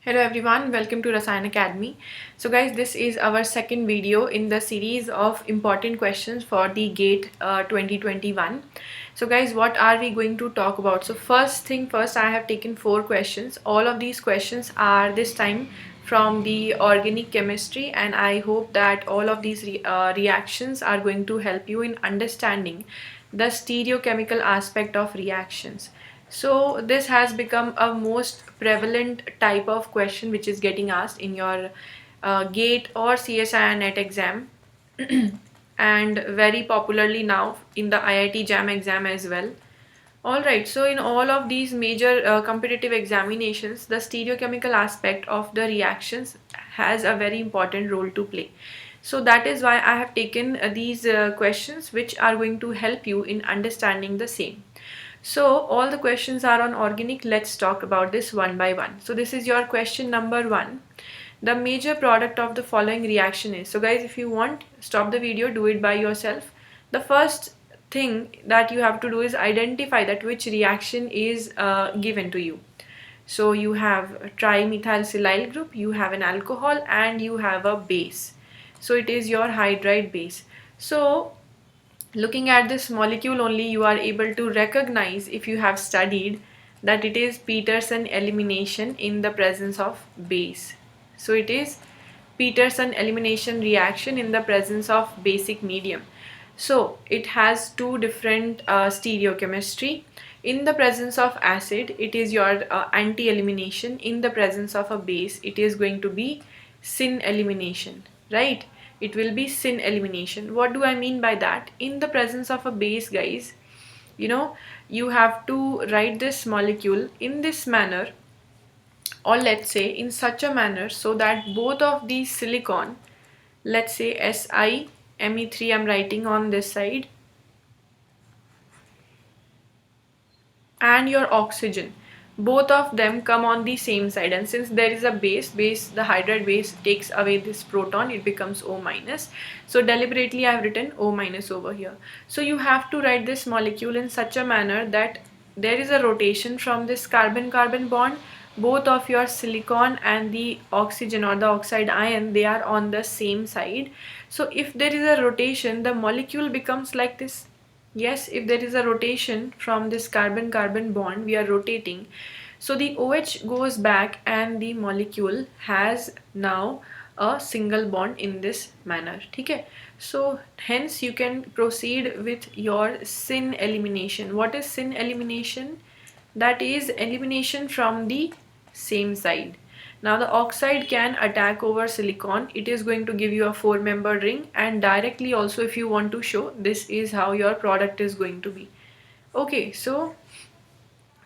Hello everyone, welcome to Rasayan Academy. So guys, this is our second video in the series of important questions for the GATE 2021. So guys, what are we going to talk about? So first thing first, I have taken 4 questions. All of these questions are this time from the organic chemistry, and I hope that all of these reactions are going to help you in understanding the stereochemical aspect of reactions. So this has become a most prevalent type of question which is getting asked in your GATE or CSIR NET exam and very popularly now in the IIT JAM exam as well. Alright, so in all of these major competitive examinations, the stereochemical aspect of the reactions has a very important role to play. So that is why I have taken these questions which are going to help you in understanding the same. So all the questions are on organic. Let's talk about this one by one. So this is your question number 1. The major product of the following reaction is. So guys, if you want, stop the video, do it by yourself. The first thing that you have to do is identify that which reaction is given to you. So you have a trimethylsilyl group, you have an alcohol, and you have a base. So it is your hydride base. So looking at this molecule only, you are able to recognize, if you have studied, that it is Peterson elimination in the presence of base. So it is Peterson elimination reaction in the presence of basic medium. So it has two different stereochemistry. In the presence of acid, it is your anti-elimination. In the presence of a base, it is going to be syn elimination, right? It will be syn elimination. What do I mean by that? In the presence of a base, guys, you have to write this molecule in this manner, or let's say in such a manner, so that both of these silicon, let's say SiMe3, I'm writing on this side, and your oxygen, both of them come on the same side. And since there is a base, the hydride base takes away this proton, it becomes O minus. So deliberately I have written O minus over here. So you have to write this molecule in such a manner that there is a rotation from this carbon-carbon bond. Both of your silicon and the oxygen or the oxide ion, they are on the same side. So if there is a rotation, the molecule becomes like this. Yes, if there is a rotation from this carbon-carbon bond, we are rotating. So the OH goes back and the molecule has now a single bond in this manner. Okay? So hence you can proceed with your syn elimination. What is syn elimination? That is elimination from the same side. Now the oxide can attack over silicon. It is going to give you a 4-membered ring, and directly also, if you want to show, this is how your product is going to be. Okay, so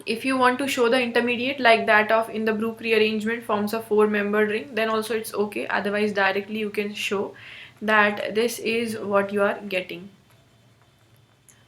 if you want to show the intermediate like that of in the Brook rearrangement forms a 4-membered ring, then also it's okay. Otherwise directly you can show that this is what you are getting.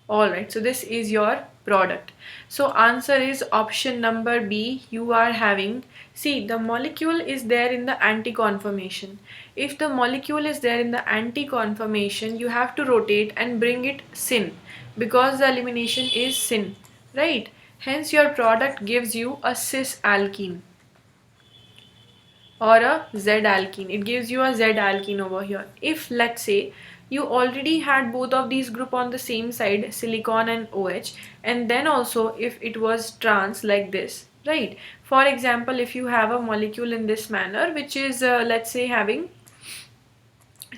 Alright, so this is your product. So answer is option number B. You are having, see, the molecule is there in the anti-conformation. If the molecule is there in the anti-conformation, you have to rotate and bring it syn, because the elimination is syn, right? Hence your product gives you a cis alkene or a Z alkene. It gives you a Z alkene over here. If let's say you already had both of these group on the same side, silicon and OH, and then also if it was trans like this, right? For example, if you have a molecule in this manner, which is let's say having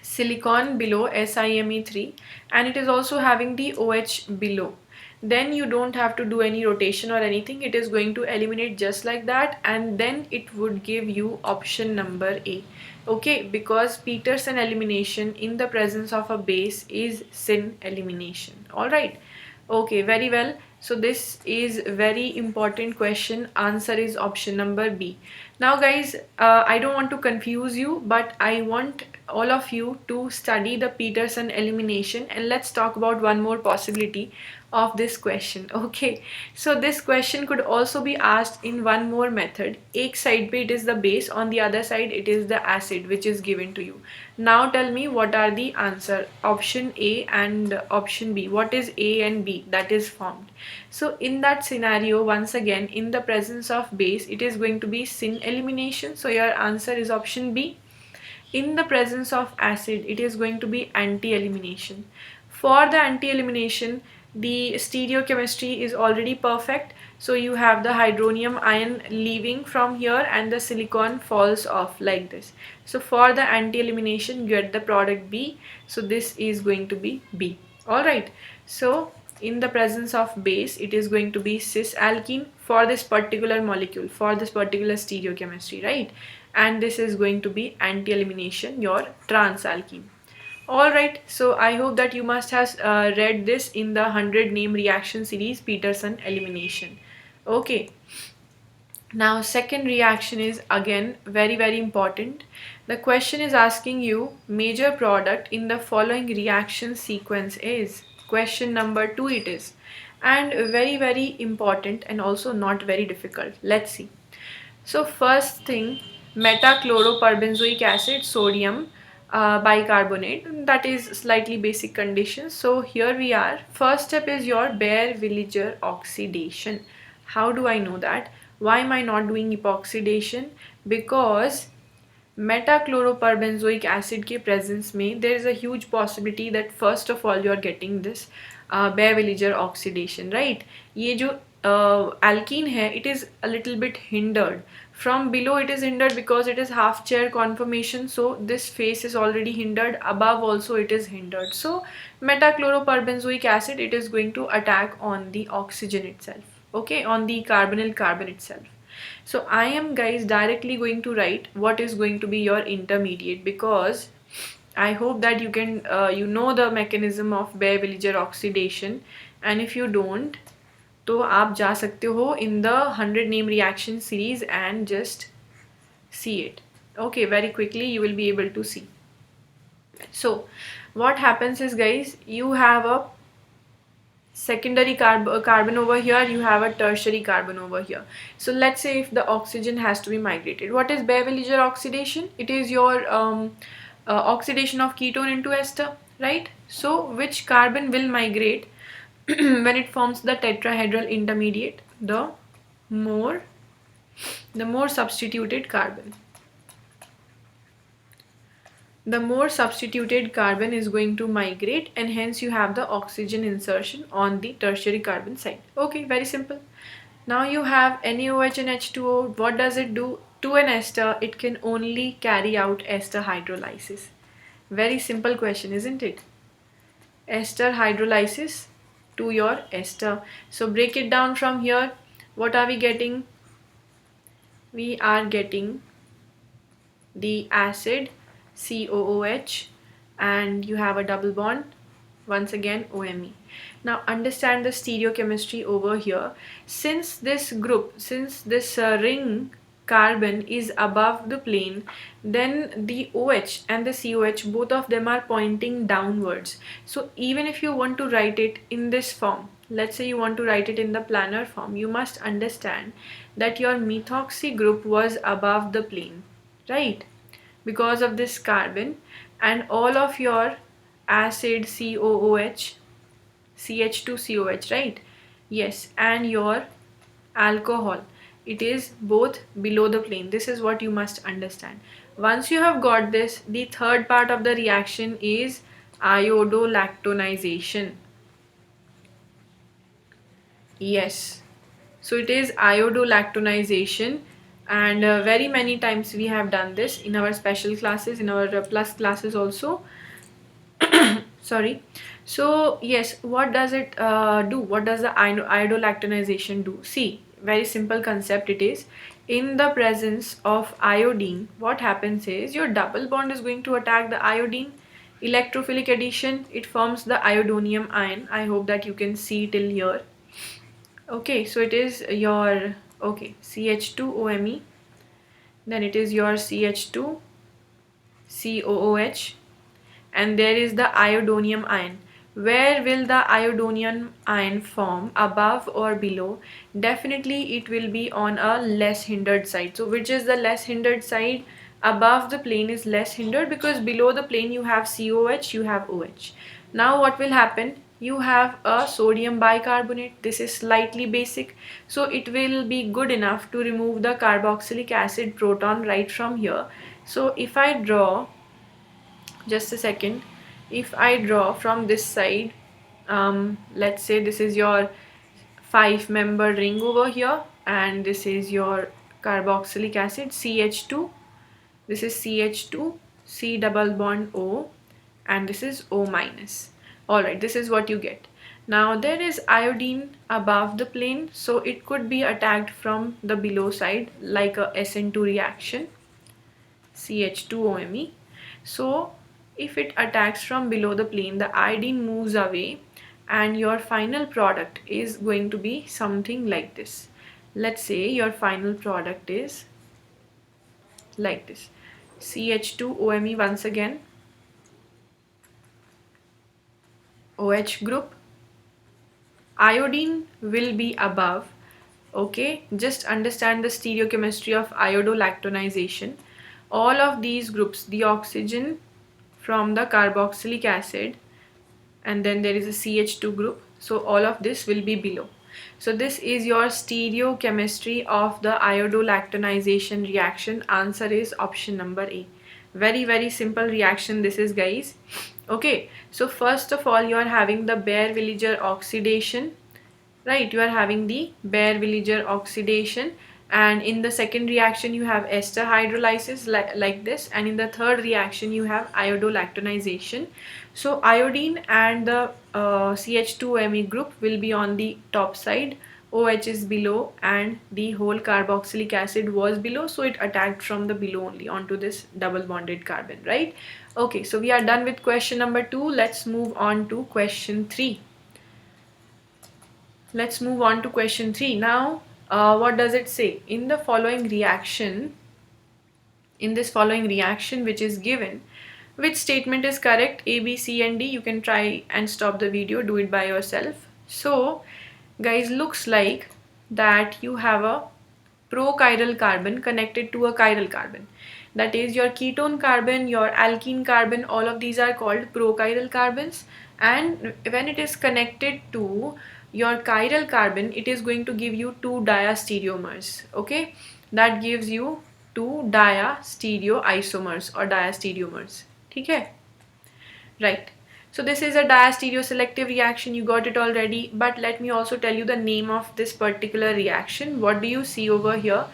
silicon below SiMe3, and it is also having the OH below, then you don't have to do any rotation or anything. It is going to eliminate just like that, and then it would give you option number A. Okay, because Peterson elimination in the presence of a base is syn elimination. Alright, okay, very well. So this is very important question. Answer is option number B. Now guys, I don't want to confuse you, but I want all of you to study the Peterson elimination, and let's talk about one more possibility. of this question. Okay, so this question could also be asked in one more method. एक side पे it is the base, on the other side it is the acid which is given to you. Now tell me what are the answer, option A and option B. What is A and B that is formed? So in that scenario, once again, in the presence of base, it is going to be syn elimination. So your answer is option B. In the presence of acid, it is going to be anti-elimination. For the anti-elimination, the stereochemistry is already perfect. So you have the hydronium ion leaving from here and the silicon falls off like this. So for the anti-elimination, you get the product B. So this is going to be B. Alright, so in the presence of base, it is going to be cis alkene for this particular molecule, for this particular stereochemistry, right? And this is going to be anti-elimination, your trans alkene. Alright, so I hope that you must have read this in the 100 name reaction series, Peterson elimination. Okay. Now second reaction is again very important. The question is asking you major product in the following reaction sequence is. Question number 2 it is. And very important and also not very difficult. Let's see. So first thing, metachloroperbenzoic acid, sodium bicarbonate, that is slightly basic conditions. So here we are. First step is your Baeyer-Villiger oxidation. How do I know that? Why am I not doing epoxidation? Because metachloroperbenzoic acid के presence में there is a huge possibility that first of all you are getting this Baeyer-Villiger oxidation, right? ये जो alkene है, it is a little bit hindered. From below it is hindered because it is half chair conformation, so this face is already hindered. Above also it is hindered. So metachloroperbenzoic acid, it is going to attack on the oxygen itself, okay, on the carbonyl carbon itself. So I am guys directly going to write what is going to be your intermediate, because I hope that you can you know the mechanism of Baeyer-Villiger oxidation, and if you don't, तो आप जा सकते हो in the 100 name reaction series and just see it. Okay, very quickly you will be able to see. So what happens is guys, you have a secondary carbon over here, you have a tertiary carbon over here. So let's say if the oxygen has to be migrated, what is Baeyer-Villiger oxidation? It is your oxidation of ketone into ester, right? So which carbon will migrate when it forms the tetrahedral intermediate? The more substituted carbon. The more substituted carbon is going to migrate, and hence you have the oxygen insertion on the tertiary carbon side. Okay, very simple. Now you have NaOH and H2O. What does it do? To an ester, it can only carry out ester hydrolysis. Very simple question, isn't it? Ester hydrolysis to your ester. So break it down from here. What are we getting? We are getting the acid COOH, and you have a double bond, once again OMe. Now understand the stereochemistry over here. Since this group, since this ring carbon is above the plane, then the OH and the COH, both of them are pointing downwards. So even if you want to write it in this form, let's say you want to write it in the planar form, you must understand that your methoxy group was above the plane, right? Because of this carbon, and all of your acid COOH, CH2COH, right? Yes, and your alcohol, it is both below the plane. This is what you must understand. Once you have got this, the third part of the reaction is iodolactonization. Yes, so it is iodolactonization, and very many times we have done this in our special classes, in our plus classes also. Sorry. So yes, what does it do? What does the iodolactonization do? See, very simple concept it is. In the presence of iodine, what happens is your double bond is going to attack the iodine. Electrophilic addition, it forms the iodonium ion. I hope that you can see till here. Okay, so it is your, okay, CH2OMe, then it is your CH2COOH, and there is the iodonium ion. where will the iodonium ion form, above or below? Definitely it will be on a less hindered side. So which is the less hindered side? Above the plane is less hindered, because below the plane you have COH, you have OH. Now what will happen? You have a sodium bicarbonate. This is slightly basic, so it will be good enough to remove the carboxylic acid proton right from here. So if I draw, just a second, if I draw from this side, let's say this is your 5-member ring over here, and this is your carboxylic acid CH2. This is CH2, C double bond O, and this is O minus. Alright, this is what you get. Now there is iodine above the plane, so it could be attacked from the below side like a SN2 reaction, CH2OMe. So if it attacks from below the plane, the iodine moves away and your final product is going to be something like this. Let's say your final product is like this. CH2OMe once again, OH group, iodine will be above. Okay, just understand the stereochemistry of iodolactonization. All of these groups, the oxygen from the carboxylic acid, and then there is a CH2 group, so all of this will be below. So this is your stereochemistry of the iodolactonization reaction. Answer is option number A. Very simple reaction this is, guys. Okay, so first of all you are having the Baeyer-Villiger oxidation, right? You are having the Baeyer-Villiger oxidation, and in the second reaction you have ester hydrolysis like this, and in the third reaction you have iodolactonization. So iodine and the CH2Me group will be on the top side, OH is below, and the whole carboxylic acid was below, so it attacked from the below only onto this double bonded carbon, right? Okay, so we are done with question number 2. Let's move on to question 3. Let's move on to question 3 now. What does it say? In this following reaction which is given, which statement is correct? A, B, C and D. You can try and stop the video, do it by yourself. So guys, looks like that you have a prochiral carbon connected to a chiral carbon. That is, your ketone carbon, your alkene carbon, all of these are called prochiral carbons, and when it is connected to your chiral carbon, it is going to give you 2 diastereomers. Okay, that gives you 2 diastereoisomers or diastereomers. Okay, right. So this is a diastereoselective reaction, you got it already, but let me also tell you the name of this particular reaction. What do you see over here?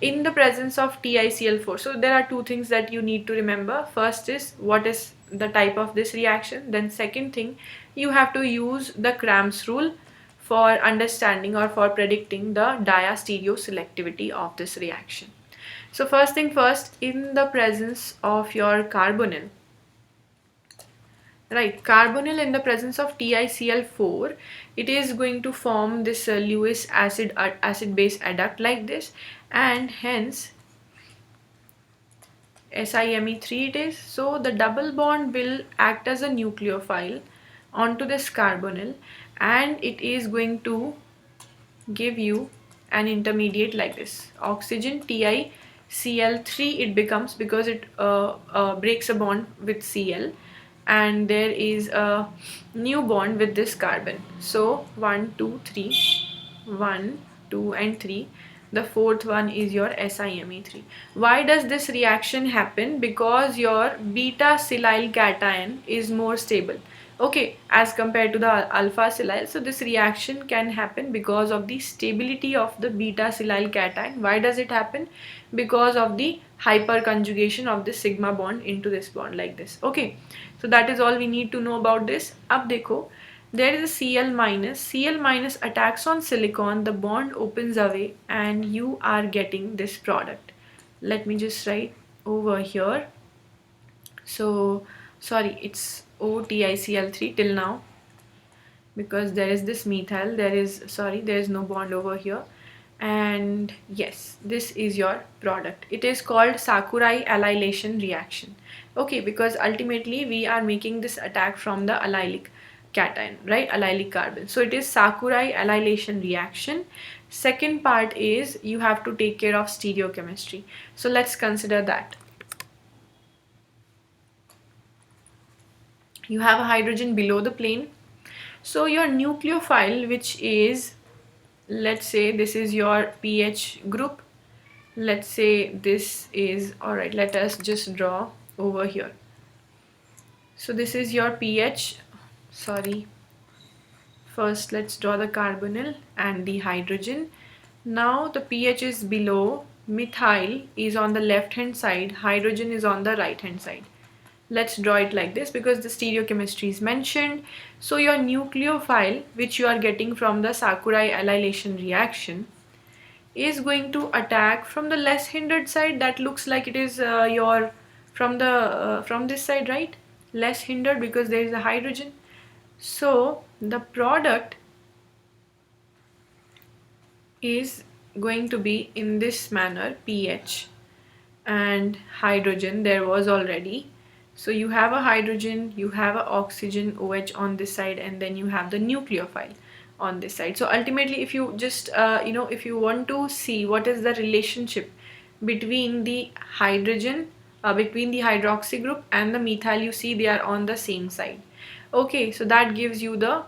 In the presence of TiCl4. So there are 2 things that you need to remember. First is what is the type of this reaction. Then second thing, you have to use the Cramp's rule for understanding or for predicting the diastereoselectivity of this reaction. So first thing first, in the presence of your carbonyl, right, carbonyl in the presence of TiCl4, it is going to form this Lewis acid base adduct like this, and hence SiMe3 it is. So the double bond will act as a nucleophile onto this carbonyl, and it is going to give you an intermediate like this, oxygen TiCl3 it becomes, because it breaks a bond with Cl, and there is a new bond with this carbon. So 1 2 3, 1 2 and 3, the fourth one is your SiMe3. Why does this reaction happen? Because your beta silyl cation is more stable, okay, as compared to the alpha silyl. So this reaction can happen because of the stability of the beta silyl cation. Why does it happen? Because of the hyperconjugation of the sigma bond into this bond like this. Okay, so that is all we need to know about this. Ab dekho, there is a Cl minus attacks on silicon, the bond opens away, and you are getting this product. Let me just write over here. So sorry, it's OTiCl3 till now, because there is this methyl, there is no bond over here, and yes, this is your product. It is called Sakurai allylation reaction. Okay, because ultimately we are making this attack from the allylic cation, right? Allylic carbon. So it is Sakurai alylation reaction. Second part is you have to take care of stereochemistry. So let's consider that. You have a hydrogen below the plane. So your nucleophile, which is, let's say this is your pH group. Let's say this is, alright, let us just draw over here. So this is your pH, sorry, first let's draw the carbonyl and the hydrogen. Now the pH is below, methyl is on the left hand side, hydrogen is on the right hand side. Let's draw it like this because the stereochemistry is mentioned. So your nucleophile, which you are getting from the Sakurai alylation reaction, is going to attack from the less hindered side. That looks like it is your from this side, right? Less hindered because there is a hydrogen. So the product is going to be in this manner, pH and hydrogen there was already. So you have a hydrogen, you have an oxygen OH on this side, and then you have the nucleophile on this side. So ultimately, if you just if you want to see what is the relationship between the hydrogen, between the hydroxy group and the methyl, you see they are on the same side. Okay, so that gives you the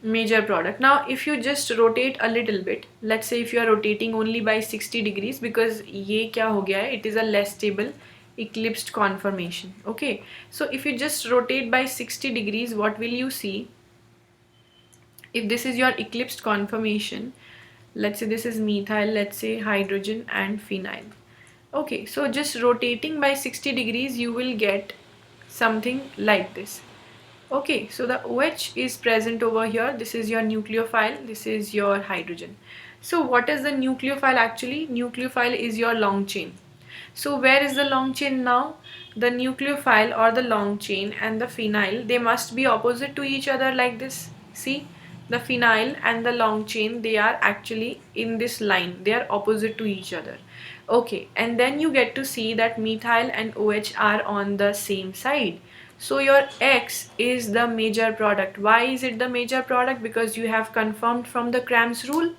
major product. Now if you just rotate a little bit, let's say if you are rotating only by 60 degrees, because ye kya ho gaya hai, it is a less stable eclipsed conformation. Okay, so if you just rotate by 60 degrees, what will you see? If this is your eclipsed conformation, let's say this is methyl, let's say hydrogen and phenyl. Okay, so just rotating by 60 degrees, you will get something like this. Okay, so the OH is present over here. This is your nucleophile, this is your hydrogen. So what is the nucleophile actually? Nucleophile is your long chain. So where is the long chain now? The nucleophile or the long chain and the phenyl, they must be opposite to each other like this. See, the phenyl and the long chain, they are actually in this line. They are opposite to each other. Okay, and then you get to see that methyl and OH are on the same side. So your X is the major product. Why is it the major product? Because you have confirmed from the Cram's rule.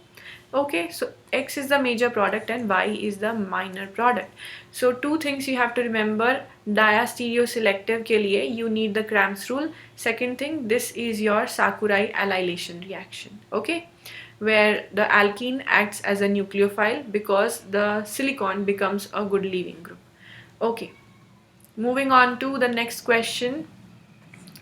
Okay, so X is the major product and Y is the minor product. So two things you have to remember. Diastereoselective ke liye you need the Cram's rule. Second thing, this is your Sakurai alylation reaction. Okay, where the alkene acts as a nucleophile because the silicon becomes a good leaving group. Okay. Moving on to the next question.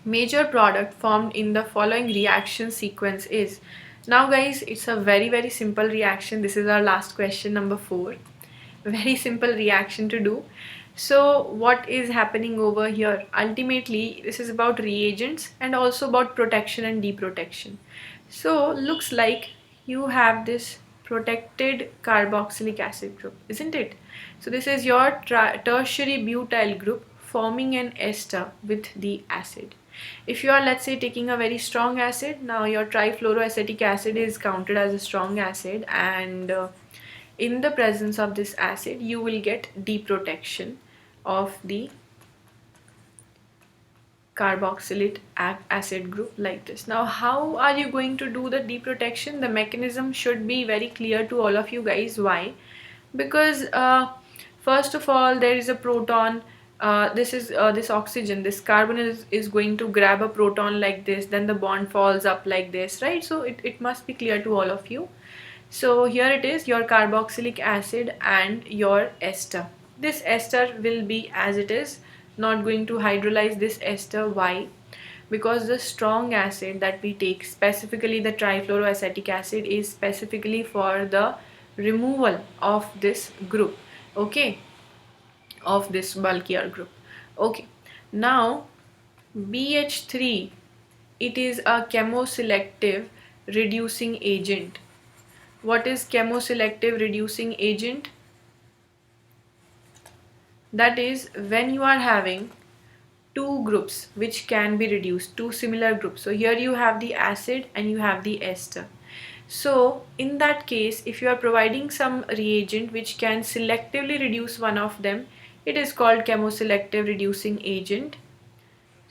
Major product formed in the following reaction sequence is. Now guys, it's a very simple reaction. This is our last question, number 4. Very simple reaction to do. So what is happening over here? Ultimately, this is about reagents and also about protection and deprotection. So looks like you have this protected carboxylic acid group, isn't it? So this is your tertiary butyl group forming an ester with the acid. If you are, let's say, taking a very strong acid, now your trifluoroacetic acid is counted as a strong acid, and in the presence of this acid you will get deprotection of the carboxylate acid group like this. Now how are you going to do the deprotection? The mechanism should be very clear to all of you guys. Why? Because first of all, there is a proton. This oxygen, this carbon is going to grab a proton like this, then the bond falls up like this, right? So it must be clear to all of you. So here it is, your carboxylic acid and your ester. This ester will be as it is, not going to hydrolyze this ester. Why? Because the strong acid that we take, specifically the trifluoroacetic acid, is specifically for the removal of this group, okay, of this bulkier group. Okay, now BH3, it is a chemoselective reducing agent. What is chemoselective reducing agent? That is when you are having two groups which can be reduced, two similar groups. So here you have the acid and you have the ester. So in that case, if you are providing some reagent which can selectively reduce one of them, it is called chemoselective reducing agent.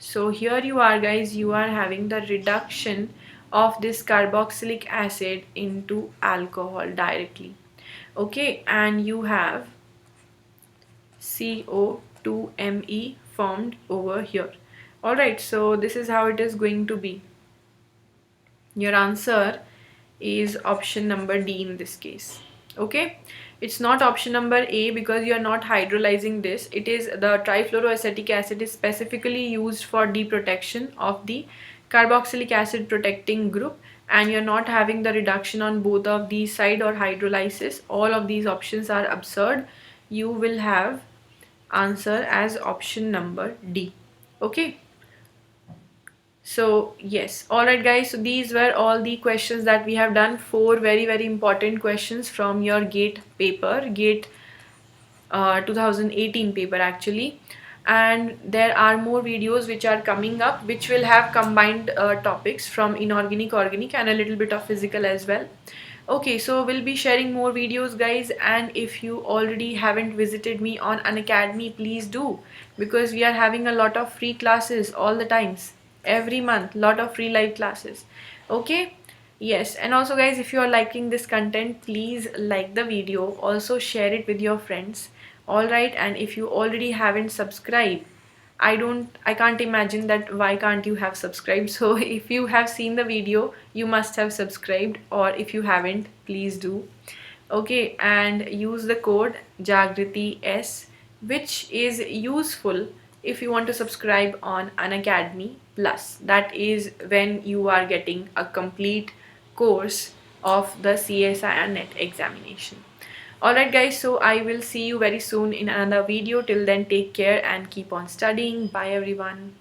So here you are guys, you are having the reduction of this carboxylic acid into alcohol directly. Okay, and you have CO2Me formed over here. Alright, so this is how it is going to be. Your answer is option number D in this case. Okay, it's not option number A because you are not hydrolyzing this. It is the trifluoroacetic acid is specifically used for deprotection of the carboxylic acid protecting group, and you're not having the reduction on both of these side or hydrolysis. All of these options are absurd. You will have answer as option number D. Okay. So yes, alright guys, so these were all the questions that we have done. Four very important questions from your GATE paper, GATE 2018 paper actually. And there are more videos which are coming up which will have combined topics from inorganic, organic and a little bit of physical as well. Okay, so we'll be sharing more videos guys, and if you already haven't visited me on Unacademy, please do, because we are having a lot of free classes all the times, every month, lot of free live classes. Okay, yes, and also guys, if you are liking this content, please like the video, also share it with your friends. Alright, and if you already haven't subscribed, I can't imagine that why can't you have subscribed. So if you have seen the video, you must have subscribed, or if you haven't, please do. Okay, and use the code Jagriti S, which is useful if you want to subscribe on Unacademy Plus. That is when you are getting a complete course of the CSI and NET examination. Alright guys, so I will see you very soon in another video. Till then, take care and keep on studying. Bye everyone.